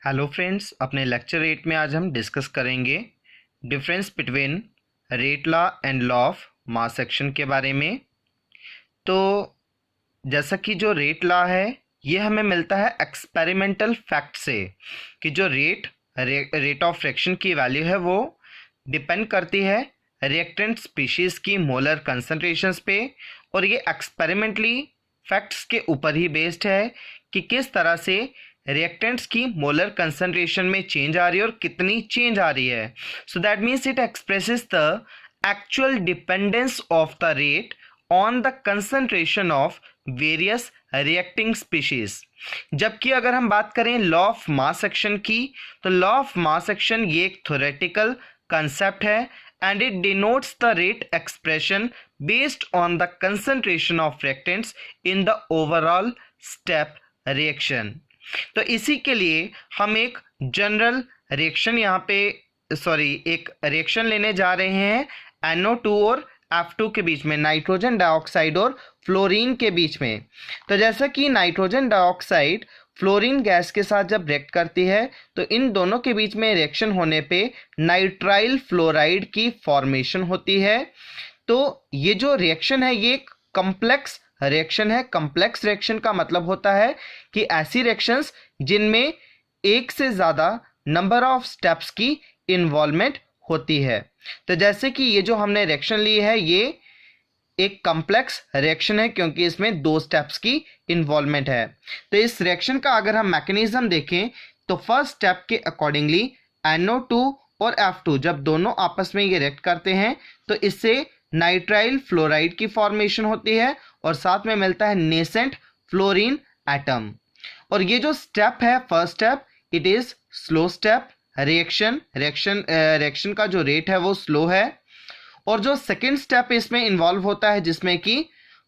Hello friends, अपने lecture 8 में आज हम डिस्कस करेंगे difference between rate law and law of mass action के बारे में। तो जैसा कि जो रेट लॉ है ये हमें मिलता है एक्सपेरिमेंटल फैक्ट से कि जो रेट ऑफ रिएक्शन की वैल्यू है वो डिपेंड करती है रिएक्टेंट स्पीशीज़ की मोलर कंसंट्रेशंस पे, और ये एक्सपेरिमेंटली फैक्ट्स के ऊपर ही बेस्ड है कि किस तरह से रिएक्टेंट्स की मोलर कंसंट्रेशन में चेंज आ रही है और कितनी चेंज आ रही है। So that means it expresses the actual dependence of the rate on the concentration of various reacting species. जबकि अगर हम बात करें लॉ ऑफ मास एक्शन की, तो लॉ ऑफ मास एक्शन ये एक थ्योरेटिकल कंसेप्ट है and it denotes the rate expression based on the concentration of reactants in the overall step reaction। तो इसी के लिए हम एक जनरल रिएक्शन एक रिएक्शन लेने जा रहे हैं NO2 और F2 के बीच में, नाइट्रोजन डाइऑक्साइड और फ्लोरीन के बीच में। तो जैसा कि नाइट्रोजन डाइऑक्साइड फ्लोरीन गैस के साथ जब रिएक्ट करती है तो इन दोनों के बीच में रिएक्शन होने पे नाइट्राइल फ्लोराइड की फॉर्मेशन होती है। तो ये जो रिएक्शन है ये एक कॉम्प्लेक्स रिएक्शन है। कॉम्प्लेक्स रिएक्शन का मतलब होता है कि ऐसी रिएक्शंस जिनमें एक से ज़्यादा नंबर ऑफ स्टेप्स की इन्वॉल्वमेंट होती है। तो जैसे कि ये जो हमने रिएक्शन ली है ये एक कॉम्प्लेक्स रिएक्शन है क्योंकि इसमें 2 स्टेप्स की इन्वॉल्वमेंट है। तो इस रिएक्शन का अगर हम मैकेनिज्म देखें तो फर्स्ट स्टेप के अकॉर्डिंगली NO2 और F2 जब दोनों आपस में ये रिएक्ट करते हैं तो इससे नाइट्राइल फ्लोराइड की फॉर्मेशन होती है और साथ में मिलता है नेसेंट फ्लोरीन एटम। और ये जो स्टेप है first step, it is slow step reaction का जो रेट है वो स्लो है। और जो सेकेंड स्टेप इसमें इन्वॉल्व होता है जिसमें कि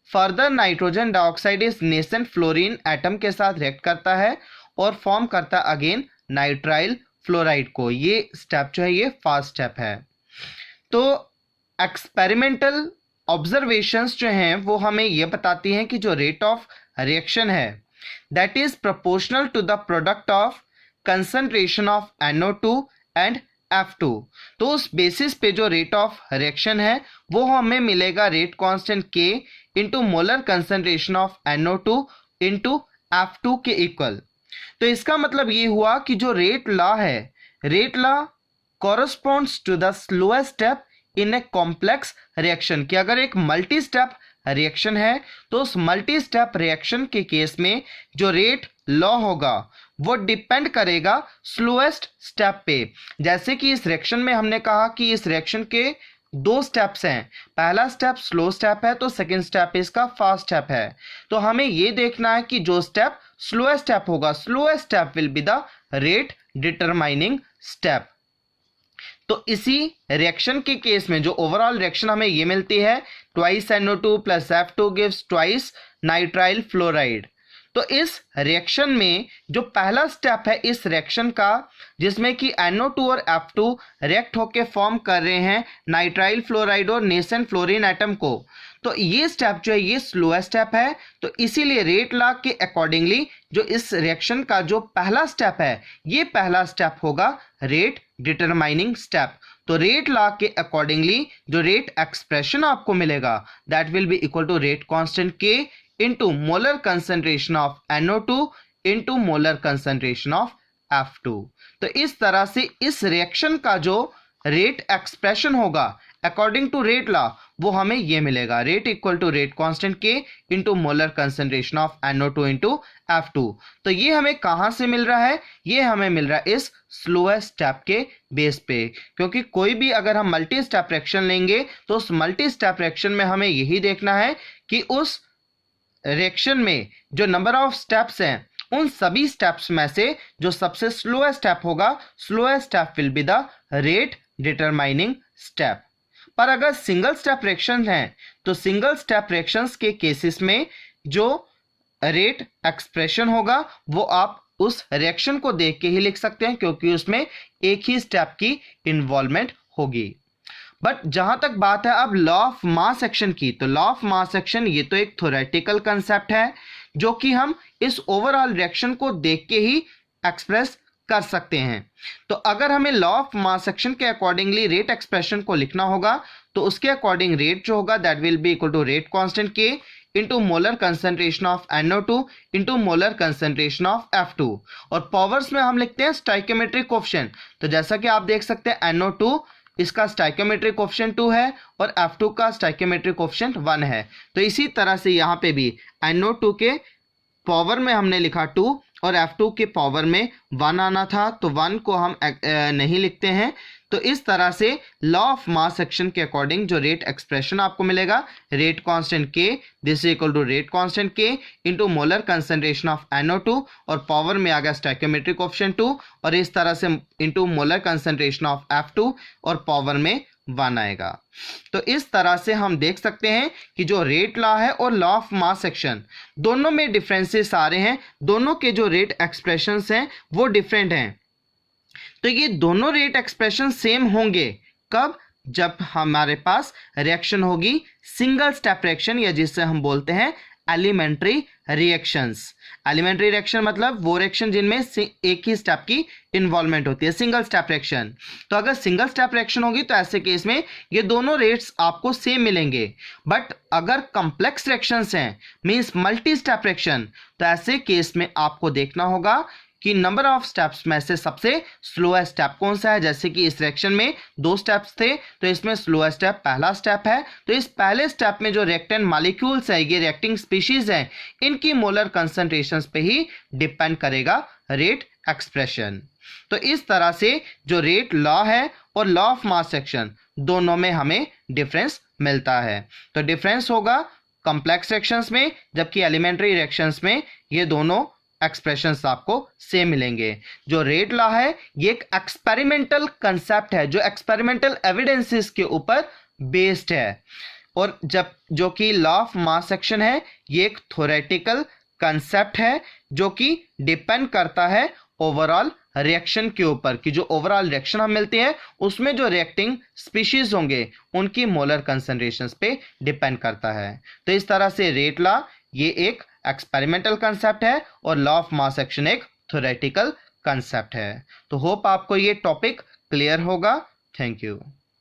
फर्दर नाइट्रोजन डाइऑक्साइड इस नेसेंट फ्लोरीन एटम के साथ रिएक्ट करता है और फॉर्म करता है अगेन नाइट्राइल फ्लोराइड को। ये स्टेप जो है ये फास्ट स्टेप है। तो एक्सपेरिमेंटल ऑब्जर्वेशंस जो हैं वो हमें ये बताती हैं कि जो रेट ऑफ रिएक्शन है that is proportional to the product of concentration of NO2 and F2। तो उस बेसिस पे जो रेट ऑफ रिएक्शन है वो हमें मिलेगा rate constant K into molar concentration of NO2 into F2 के इक्वल। तो इसका मतलब ये हुआ कि जो रेट लॉ है, rate law corresponds to the slowest step in a complex reaction. कि अगर एक मल्टी स्टेप रिएक्शन है तो उस मल्टी स्टेप रिएक्शन के केस में जो रेट लॉ होगा वो डिपेंड करेगा स्लोएस्ट स्टेप पे। जैसे कि इस रिएक्शन में हमने कहा कि इस रिएक्शन के 2 स्टेप्स हैं, पहला स्टेप स्लो स्टेप है तो सेकंड स्टेप इसका फास्ट स्टेप है। तो हमें ये देखना है कि जो स्टेप स्लोएस्ट स्टेप होगा, slowest step will be the rate determining step. तो इसी रिएक्शन के केस में जो ओवरऑल रिएक्शन हमें ये मिलती है twice NO2 plus F2 gives twice nitrile fluoride. तो इस रिएक्शन में जो पहला स्टेप है इस रिएक्शन का जिसमें कि NO2 और F2 रिएक्ट होकर फॉर्म कर रहे हैं नाइट्राइल फ्लोराइड और नेसेंट फ्लोरीन एटम को, तो ये स्टेप जो है ये स्लोएस्ट स्टेप है। तो इसीलिए रेट लॉ के अकॉर्डिंगली जो इस रिएक्शन का जो पहला स्टेप है ये पहला स्टेप होगा रेट डिटरमाइनिंग स्टेप। तो रेट लॉ के अकॉर्डिंगली जो रेट एक्सप्रेशन आपको मिलेगा that will be equal to rate constant K into molar concentration of NO2 into molar concentration of F2। तो इस तरह से इस रिएक्शन का जो रेट एक्सप्रेशन होगा अकॉर्डिंग टू रेट लॉ वो हमें ये मिलेगा, rate equal to rate constant K into molar concentration of NO2 into F2। तो ये हमें कहाँ से मिल रहा है? ये हमें मिल रहा है इस स्लोएस्ट स्टेप के बेस पे, क्योंकि कोई भी अगर हम मल्टी स्टेप रिएक्शन लेंगे तो उस मल्टी स्टेप रिएक्शन में हमें यही देखना है कि उस रिएक्शन में जो नंबर ऑफ स्टेप्स हैं उन सभी स्टेप्स में से जो सबसे स्लोएस्ट स्टेप होगा, slowest step will be the rate determining step. पर अगर सिंगल स्टेप रिएक्शन हैं तो सिंगल स्टेप रिएक्शंस के केसेस में जो रेट एक्सप्रेशन होगा वो आप उस रिएक्शन को देख के ही लिख सकते हैं क्योंकि उसमें एक ही स्टेप की इन्वॉल्वमेंट होगी। बट जहां तक बात है अब लॉ ऑफ मास एक्शन की, तो लॉ ऑफ मास एक्शन ये तो एक थ्योरेटिकल कंसेप्ट है जो कि हम इस ओवरऑल रिएक्शन को देख के ही एक्सप्रेस कर सकते हैं। तो अगर हमें लॉ ऑफ मास एक्शन के अकॉर्डिंगली रेट एक्सप्रेशन को लिखना होगा तो उसके अकॉर्डिंग रेट जो होगा that will be equal to rate constant के into molar concentration of NO2 into molar concentration of F2। और पावर्स में हम लिखते हैं स्टोइकियोमेट्रिक कोएफिशिएंट। तो जैसा कि आप देख सकते हैं NO2 इसका स्टोइकियोमेट्रिक कोएफिशिएंट 2 है और F2 का स्टोइकियोमेट्रिक कोएफिशिएंट 1 है। तो इसी तरह से यहाँ पे भी NO2 के पावर में हमने लिखा 2 और F2 के पावर में 1 आना था, तो 1 को हम नहीं लिखते हैं। तो इस तरह से लॉ ऑफ मास एक्शन के अकॉर्डिंग जो रेट एक्सप्रेशन आपको मिलेगा rate constant k this is equal to rate constant k into molar concentration of NO2 और पावर में आ गया स्टोइकियोमेट्रिक कोएफिशिएंट 2 और इस तरह से into molar concentration of F2 और पावर में 1 आएगा। तो इस तरह से हम देख सकते हैं कि जो रेट लॉ है और लॉ ऑफ मास एक्शन दोनों में डिफरेंसेस आ रहे हैं, दोनों के जो रेट एक्सप्रेशंस हैं वो डिफरेंट हैं। तो ये दोनों रेट एक्सप्रेशन सेम होंगे कब? जब हमारे पास रिएक्शन होगी सिंगल स्टेप रिएक्शन या जिससे हम बोलते हैं एलिमेंट्री रिएक्शंस। एलिमेंट्री रिएक्शन मतलब वो रिएक्शन जिनमें एक ही स्टेप की इन्वॉल्वमेंट होती है, सिंगल स्टेप रिएक्शन। तो अगर सिंगल स्टेप रिएक्शन होगी तो ऐसे केस में ये दोनों रेट्स आपको सेम मिलेंगे। बट अगर कॉम्प्लेक्स रिएक्शंस हैं मींस मल्टी स्टेप रिएक्शन, तो ऐसे केस में आपको देखना होगा कि नंबर ऑफ स्टेप्स में से सबसे स्लोएस्ट स्टेप कौन सा है। जैसे कि इस रिएक्शन में 2 स्टेप्स थे तो इसमें स्लोएस्ट स्टेप पहला स्टेप है। तो इस पहले स्टेप में जो रिएक्टेंट मॉलिक्यूल्स है ये रिएक्टिंग स्पीशीज हैं, इनकी मोलर कंसंट्रेशंस पे ही डिपेंड करेगा रेट एक्सप्रेशन। तो इस तरह से जो रेट लॉ है और लॉ ऑफ मास एक्शन दोनों में हमें डिफरेंस मिलता है। तो डिफरेंस होगा कॉम्प्लेक्स रिएक्शंस में, जबकि एलिमेंट्री रिएक्शंस में ये दोनों एक्सप्रेशंस आपको सेम मिलेंगे। जो रेट लॉ है ये एक एक्सपेरिमेंटल कंसेप्ट है जो एक्सपेरिमेंटल एविडेंसेस के ऊपर बेस्ड है, और जब जो कि लॉ ऑफ मास एक्शन है ये एक थ्योरेटिकल कंसेप्ट है जो कि डिपेंड करता है ओवरऑल रिएक्शन के ऊपर, कि जो ओवरऑल रिएक्शन हम मिलते हैं उसमें जो रिएक्टिंग स्पीशीज होंगे उनकी मोलर कंसंट्रेशंस पे डिपेंड करता है। तो इस तरह से रेट लॉ ये एक एक्सपेरिमेंटल कंसेप्ट है और लॉ ऑफ मास एक्शन एक थ्योरेटिकल कंसेप्ट है। तो होप आपको ये टॉपिक क्लियर होगा। Thank you.